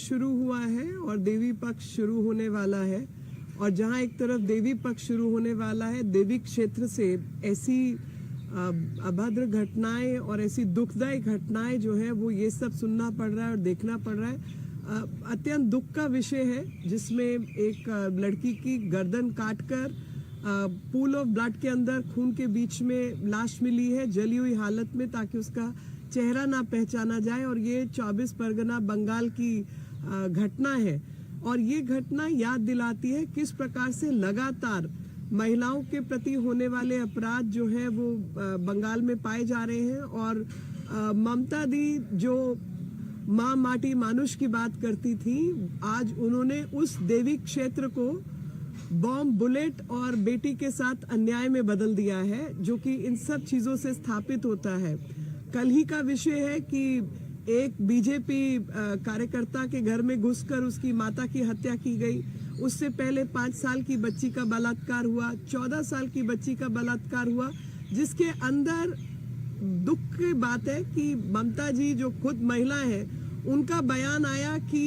शुरू हुआ है और देवी पक्ष शुरू होने वाला है, और जहां एक तरफ देवी पक्ष शुरू होने वाला है, देवी क्षेत्र से ऐसी अभद्र घटनाएं और ऐसी दुखदायी घटनाएं जो है वो ये सब सुनना पड़ रहा है और देखना पड़ रहा है। अत्यंत दुख का विषय है, जिसमें एक लड़की की गर्दन काटकर पूल ऑफ ब्लड के अंदर खून के बीच में लाश मिली है जली हुई हालत में, ताकि उसका चेहरा ना पहचाना जाए। और ये 24 परगना बंगाल की घटना है, और ये घटना याद दिलाती है किस प्रकार से लगातार महिलाओं के प्रति होने वाले अपराध जो है वो बंगाल में पाए जा रहे हैं। और ममता दी जो माँ माटी मानुष की बात करती थी, आज उन्होंने उस देवी क्षेत्र को बॉम्ब, बुलेट और बेटी के साथ अन्याय में बदल दिया है, जो कि इन सब चीजों से स्थापित होता है। कल ही का विषय है कि एक बीजेपी कार्यकर्ता के घर में घुसकर उसकी माता की हत्या की गई। उससे पहले 5 साल की बच्ची का बलात्कार हुआ, 14 साल की बच्ची का बलात्कार हुआ, जिसके अंदर दुख की बात है कि ममता जी जो खुद महिला है, उनका बयान आया कि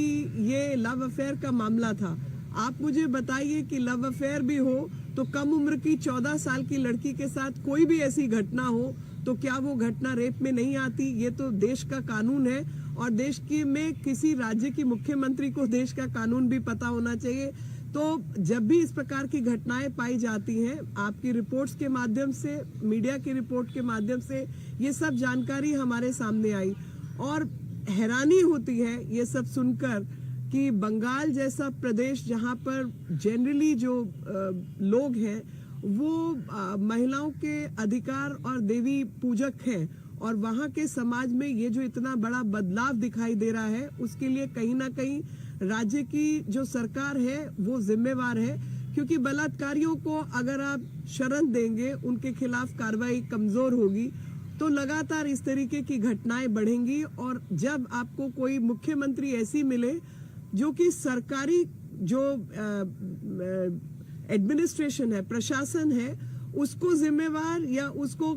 ये लव अफेयर का मामला था। आप मुझे बताइए कि लव अफेयर भी हो तो कम उम्र की 14 साल की लड़की के साथ कोई भी ऐसी घटना हो तो क्या वो घटना रेप में नहीं आती? ये तो देश का कानून है, और देश की में किसी राज्य की मुख्यमंत्री को देश का कानून भी पता होना चाहिए। तो जब भी इस प्रकार की घटनाएं पाई जाती हैं, आपकी रिपोर्ट्स के माध्यम से, मीडिया की रिपोर्ट के माध्यम से ये सब जानकारी हमारे सामने आई, और हैरानी होती है ये सब सुनकर कि बंगाल जैसा प्रदेश जहां पर जनरली जो लोग हैं वो महिलाओं के अधिकार और देवी पूजक हैं, और वहां के समाज में ये जो इतना बड़ा बदलाव दिखाई दे रहा है, उसके लिए कहीं ना कहीं राज्य की जो सरकार है वो जिम्मेवार है। क्योंकि बलात्कारियों को अगर आप शरण देंगे, उनके खिलाफ कार्रवाई कमजोर होगी, तो लगातार इस तरीके की घटनाएं बढ़ेंगी। और जब आपको कोई मुख्यमंत्री ऐसी मिले जो कि सरकारी जो एडमिनिस्ट्रेशन है, प्रशासन है, उसको जिम्मेवार या उसको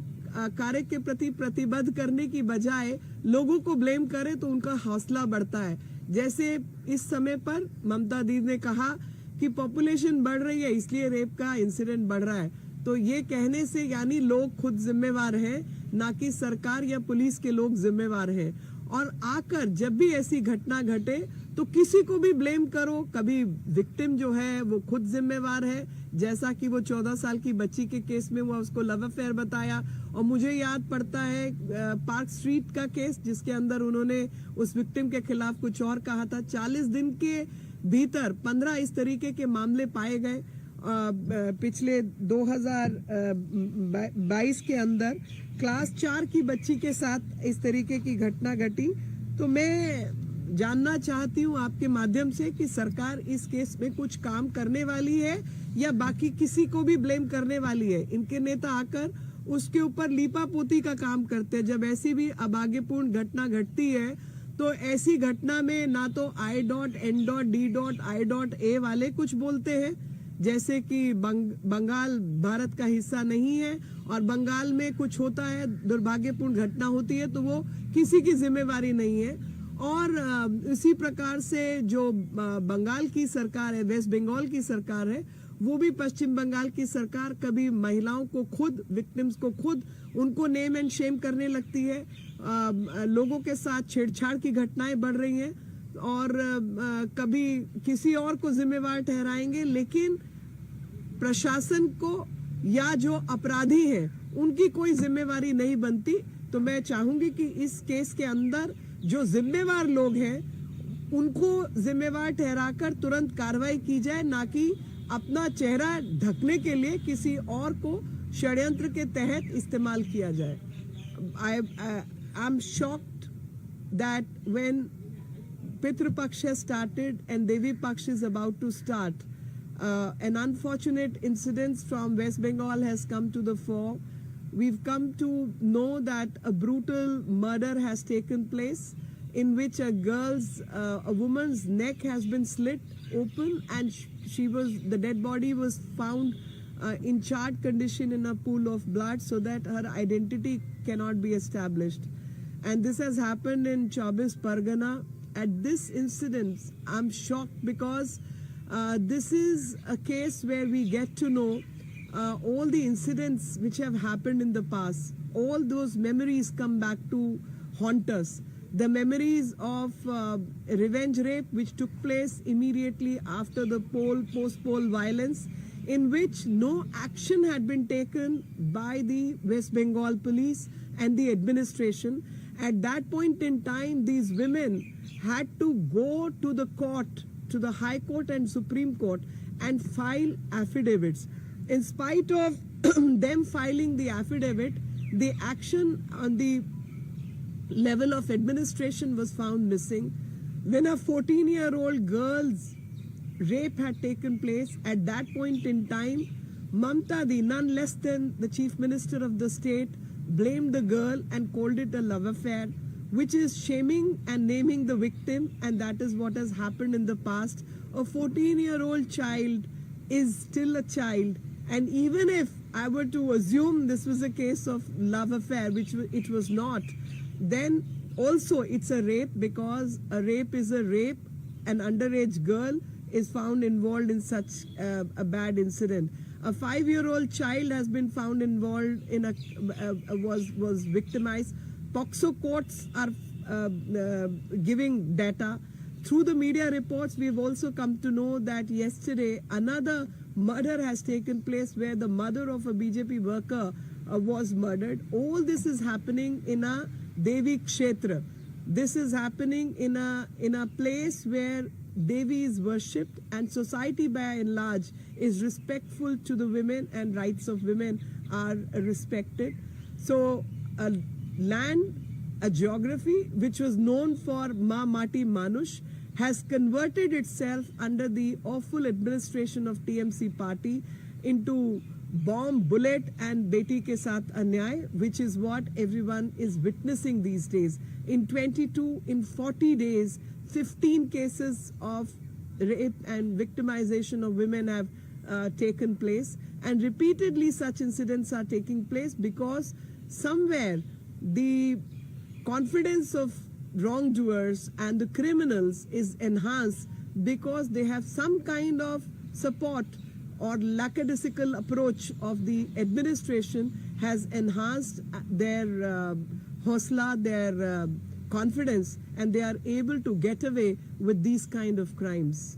कार्य के प्रति प्रतिबद्ध करने की बजाय लोगों को ब्लेम करे, तो उनका हौसला बढ़ता है। जैसे इस समय पर ममता दीदी ने कहा कि पॉपुलेशन बढ़ रही है इसलिए रेप का इंसिडेंट बढ़ रहा है, तो ये कहने से यानी लोग खुद जिम्मेवार हैं, ना कि सरकार या पुलिस के लोग जिम्मेवार हैं। और आकर जब भी ऐसी घटना घटे तो किसी को भी ब्लेम करो, कभी विक्टिम जो है वो खुद जिम्मेवार है, जैसा कि वो 14 साल की बच्ची के केस में हुआ, उसको लव अफेयर बताया। और मुझे याद पड़ता है पार्क स्ट्रीट का केस, जिसके अंदर उन्होंने उस विक्टिम के खिलाफ कुछ और कहा था। 40 दिन के भीतर 15 इस तरीके के मामले पाए गए पिछले 2022 के अंदर। क्लास 4 की बच्ची के साथ इस तरीके की घटना घटी। तो मैं जानना चाहती हूँ आपके माध्यम से कि सरकार इस केस में कुछ काम करने वाली है या बाकी किसी को भी ब्लेम करने वाली है? इनके नेता आकर उसके ऊपर लीपापोती का काम करते हैं। जब ऐसी भी अभाग्यपूर्ण घटना घटती है तो ऐसी घटना में ना तो I.N.D.I.A वाले कुछ बोलते हैं, जैसे कि बंगाल भारत का हिस्सा नहीं है और बंगाल में कुछ होता है, दुर्भाग्यपूर्ण घटना होती है तो वो किसी की जिम्मेवारी नहीं है। और इसी प्रकार से जो बंगाल की सरकार है, वेस्ट बंगाल की सरकार है, वो भी पश्चिम बंगाल की सरकार कभी महिलाओं को खुद, विक्टिम्स को खुद उनको नेम एंड शेम करने लगती है। लोगों के साथ छेड़छाड़ की घटनाएं बढ़ रही हैं और कभी किसी और को जिम्मेवार ठहराएंगे, लेकिन प्रशासन को या जो अपराधी हैं उनकी कोई जिम्मेवारी नहीं बनती। तो मैं चाहूंगी कि इस केस के अंदर जो जिम्मेवार लोग हैं उनको जिम्मेवार ठहराकर तुरंत कार्रवाई की जाए, ना कि अपना चेहरा ढकने के लिए किसी और को षड्यंत्र के तहत इस्तेमाल किया जाए। I am shocked that when Pitru Paksh has started and Devi Paksh is about to start, an unfortunate incident from West Bengal has come to the fore. We've come to know that a brutal murder has taken place in which a woman's neck has been slit open and the dead body was found in charred condition in a pool of blood so that her identity cannot be established. And this has happened in 24 Pargana. at this incident, I'm shocked because this is a case where we get to know all the incidents which have happened in the past. All those memories come back to haunt us. The memories of revenge rape which took place immediately after the post-poll violence, in which no action had been taken by the West Bengal police and the administration. At that point in time, these women had to go to the court, to the High Court and Supreme Court, and file affidavits. In spite of them filing the affidavit, the action on the level of administration was found missing. When a 14-year-old girl's rape had taken place, at that point in time, Mamta, the none less than the Chief Minister of the state, blamed the girl and called it a love affair, which is shaming and naming the victim, and that is what has happened in the past. A 14-year-old child is still a child, and even if I were to assume this was a case of love affair, which it was not, then also it's a rape, because a rape is a rape. An underage girl is found involved in such a bad incident. A 5-year-old child has been found involved in was victimized. POCSO courts are giving data. Through the media reports, we have also come to know that yesterday another murder has taken place where the mother of a BJP worker was murdered. All this is happening in a Devi Kshetra. This is happening in a place where Devi is worshipped, and society by and large is respectful to the women, and rights of women are respected. So a land, a geography which was known for Ma Mati Manush has converted itself under the awful administration of TMC party into bomb, bullet and beti ke saath anyay, which is what everyone is witnessing these days. In 40 days, 15 cases of rape and victimization of women have taken place, and repeatedly such incidents are taking place because somewhere the confidence of wrongdoers and the criminals is enhanced because they have some kind of support, or lackadaisical approach of the administration has enhanced their hosla, their confidence, and they are able to get away with these kind of crimes.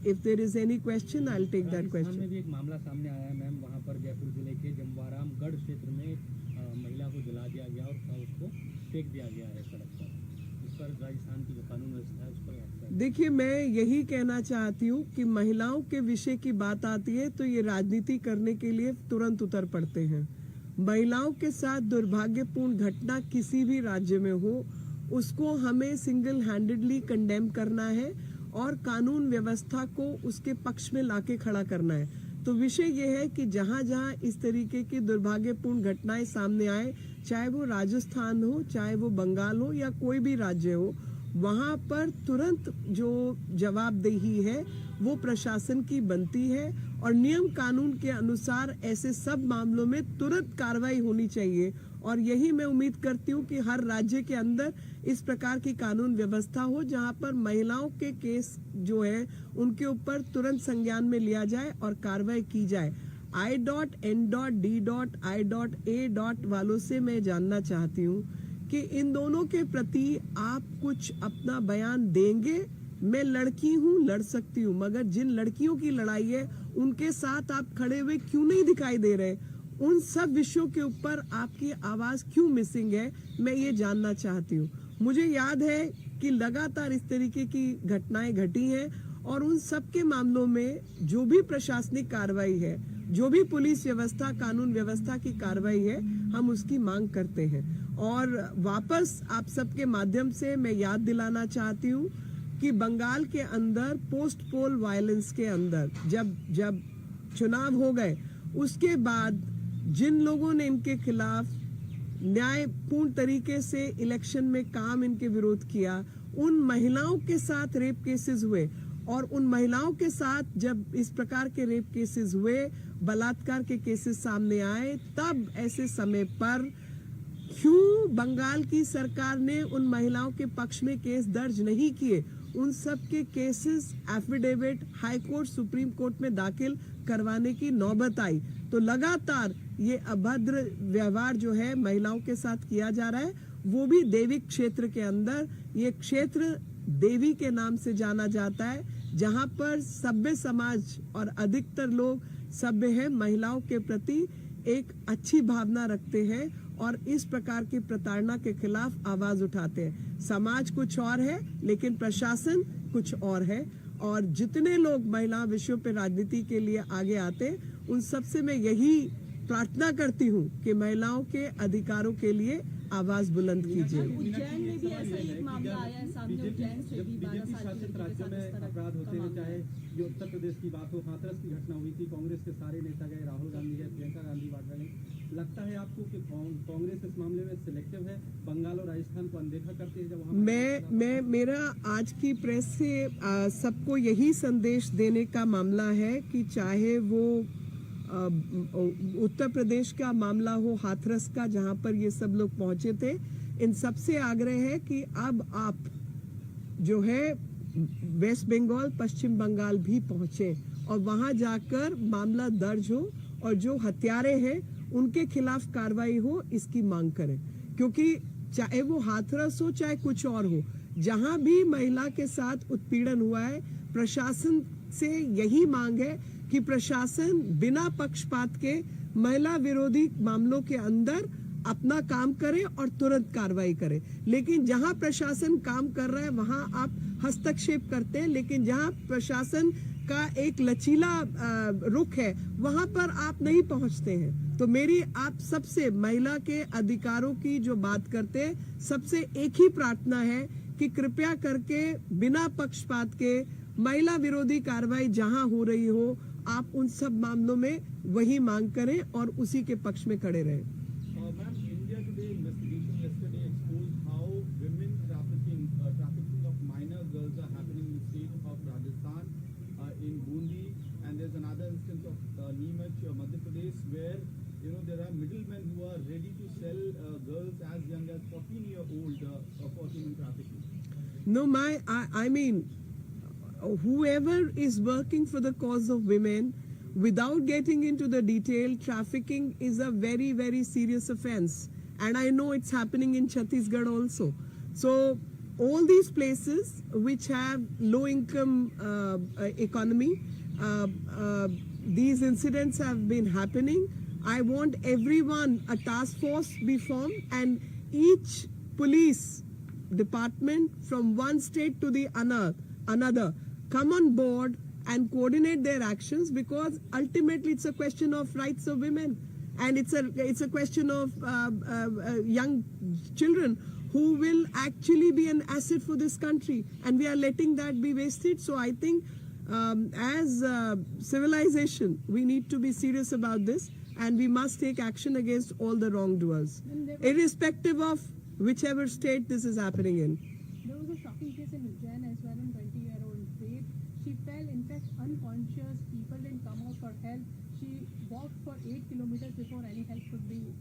If there is any question, I'll take that question. में भी एक मामला सामने आया है ma'am, वहाँ पर जयपुर जिले के जमवारामगढ़ क्षेत्र में महिला को जला दिया गया और उसको फेंक दिया गया है सड़क पर। इस पर राजस्थान की जो कानून व्यवस्था है उस पर देखिए, मैं यही कहना चाहती हूँ कि महिलाओं के विषय की बात आती है तो ये राजनीति करने के लिए तुरंत उतर पड़ते हैं। महिलाओं के साथ दुर्भाग्यपूर्ण घटना किसी भी राज्य में हो, उसको हमें सिंगल हैंडेडली कंडेम करना है और कानून व्यवस्था को उसके पक्ष में लाके खड़ा करना है। तो विषय यह है कि जहां जहां इस तरीके की दुर्भाग्यपूर्ण घटनाएं सामने आए, चाहे वो राजस्थान हो, चाहे वो बंगाल हो या कोई भी राज्य हो, वहां पर तुरंत जो जवाबदेही है वो प्रशासन की बनती है और नियम कानून के अनुसार ऐसे सब मामलों में तुरंत कार्रवाई होनी चाहिए। और यही मैं उम्मीद करती हूँ कि हर राज्य के अंदर इस प्रकार की कानून व्यवस्था हो जहां पर महिलाओं के केस जो है उनके ऊपर तुरंत संज्ञान में लिया जाए और कार्रवाई की जाए। I.N.D.I.A. वालों से मैं जानना चाहती हूँ कि इन दोनों के प्रति आप कुछ अपना बयान देंगे। मैं लड़की हूँ, लड़ सकती हूँ, मगर जिन लड़कियों की लड़ाई है उनके साथ आप खड़े हुए क्यों नहीं दिखाई दे रहे? उन सब विषयों के ऊपर आपकी आवाज क्यों मिसिंग है? मैं ये जानना चाहती हूँ। मुझे याद है कि लगातार इस तरीके की घटनाएं घटी हैं और उन सब के मामलों में जो भी प्रशासनिक कार्रवाई है, जो भी पुलिस व्यवस्था, कानून व्यवस्था की कार्रवाई है, हम उसकी मांग करते हैं। और वापस आप सबके माध्यम से मैं याद दिलाना चाहती हूँ कि बंगाल के अंदर पोस्ट पोल वायलेंस के अंदर जब चुनाव हो गए, उसके बाद जिन लोगों ने इनके खिलाफ न्यायपूर्ण तरीके से इलेक्शन में काम इनके विरोध किया, उन महिलाओं के साथ रेप केसेस हुए और उन महिलाओं के साथ जब इस प्रकार के रेप केसेस हुए, बलात्कार के केसेस सामने आए, तब ऐसे समय पर क्यों बंगाल की सरकार ने उन महिलाओं के पक्ष में केस दर्ज नहीं किए? उन सब के cases affidavit high court supreme court में दाखिल करवाने की नौबत आई। तो लगातार ये अभद्र व्यवहार जो है महिलाओं के साथ किया जा रहा है, वो भी देवी क्षेत्र के अंदर। ये क्षेत्र देवी के नाम से जाना जाता है, जहां पर सभ्य समाज और अधिकतर लोग सभ्य है, महिलाओं के प्रति एक अच्छी भावना रखते हैं और इस प्रकार की प्रताड़ना के खिलाफ आवाज उठाते हैं। समाज कुछ और है लेकिन प्रशासन कुछ और है, और जितने लोग महिला विषयों पर राजनीति के लिए आगे आते हैं, उन सबसे मैं यही प्रार्थना करती हूँ कि महिलाओं के अधिकारों के लिए आवाज बुलंद कीजिए। उज्जैन में भी ऐसा ही एक मामला आया है सामने, उज्जैन से भी 12 बीजेपी साल की शासित लड़की के राज्यों साथ में इस तरह अपराध होते का हुए, मामला। चाहे ये उत्तर प्रदेश की बात हो, हाथरस की घटना हुई थी, कांग्रेस के सारे नेता गए, राहुल गांधी गए, प्रियंका गांधी वाड्रा गई। लगता है आपको कि कांग्रेस इस मामले में सिलेक्टिव है, बंगाल और राजस्थान को अनदेखा करती है? जब वहाँ मैं मेरा आज की प्रेस से सबको यही संदेश देने का मामला है कि चाहे वो उत्तर प्रदेश का मामला हो, हाथरस का, जहां पर ये सब लोग पहुंचे थे, इन सबसे आग्रह है कि अब आप जो है वेस्ट बंगाल, पश्चिम बंगाल भी पहुंचे और वहां जाकर मामला दर्ज हो और जो हत्यारे हैं उनके खिलाफ कार्रवाई हो, इसकी मांग करें। क्योंकि चाहे वो हाथरस हो चाहे कुछ और हो, जहां भी महिला के साथ उत्पीड़न हुआ है, प्रशासन से यही मांग है कि प्रशासन बिना पक्षपात के महिला विरोधी मामलों के अंदर अपना काम करे और तुरंत कार्रवाई करे। लेकिन जहां प्रशासन काम कर रहा है वहां आप हस्तक्षेप करते हैं, लेकिन जहां प्रशासन का एक लचीला रुख है वहां पर आप नहीं पहुंचते हैं। तो मेरी आप सबसे महिला के अधिकारों की जो बात करते हैं, सबसे एक ही प्रार्थना है कि कृपया करके बिना पक्षपात के महिला विरोधी कार्रवाई जहां हो रही हो, आप उन सब मामलों में वही मांग करें और उसी के पक्ष में खड़े रहें। Ma'am, India Today investigation yesterday exposed how women trafficking of minor girls are happening in the state of Rajasthan, in Bundi, and there's another instance of Neemuch, Madhya Pradesh, where there are middlemen who are ready to sell girls as young as 14-year-old for human trafficking. No, I mean, whoever is working for the cause of women, without getting into the detail, trafficking is a very, very serious offense. And I know it's happening in Chhattisgarh also. So all these places which have low income economy, these incidents have been happening. I want everyone, a task force be formed, and each police department from one state to the another come on board and coordinate their actions, because ultimately it's a question of rights of women, and it's a question of young children who will actually be an asset for this country, and we are letting that be wasted. So I think as civilization we need to be serious about this, and we must take action against all the wrongdoers, irrespective of whichever state this is happening in. There was a shocking case in Ujjain as well, in 20-year-old babe. She fell, in fact, unconscious. People didn't come out for help. She walked for 8 kilometers before any help could be.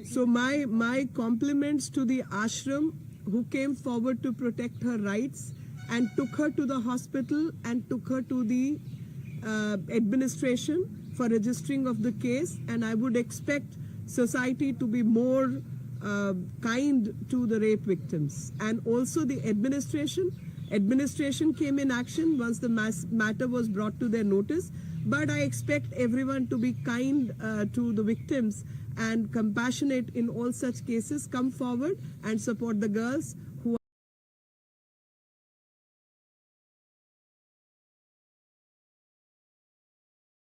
So my compliments to the ashram who came forward to protect her rights and took her to the hospital and took her to the administration for registering of the case. And I would expect society to be more kind to the rape victims, and also the administration came in action once the matter was brought to their notice. But I expect everyone to be kind to the victims and compassionate in all such cases. Come forward and support the girls who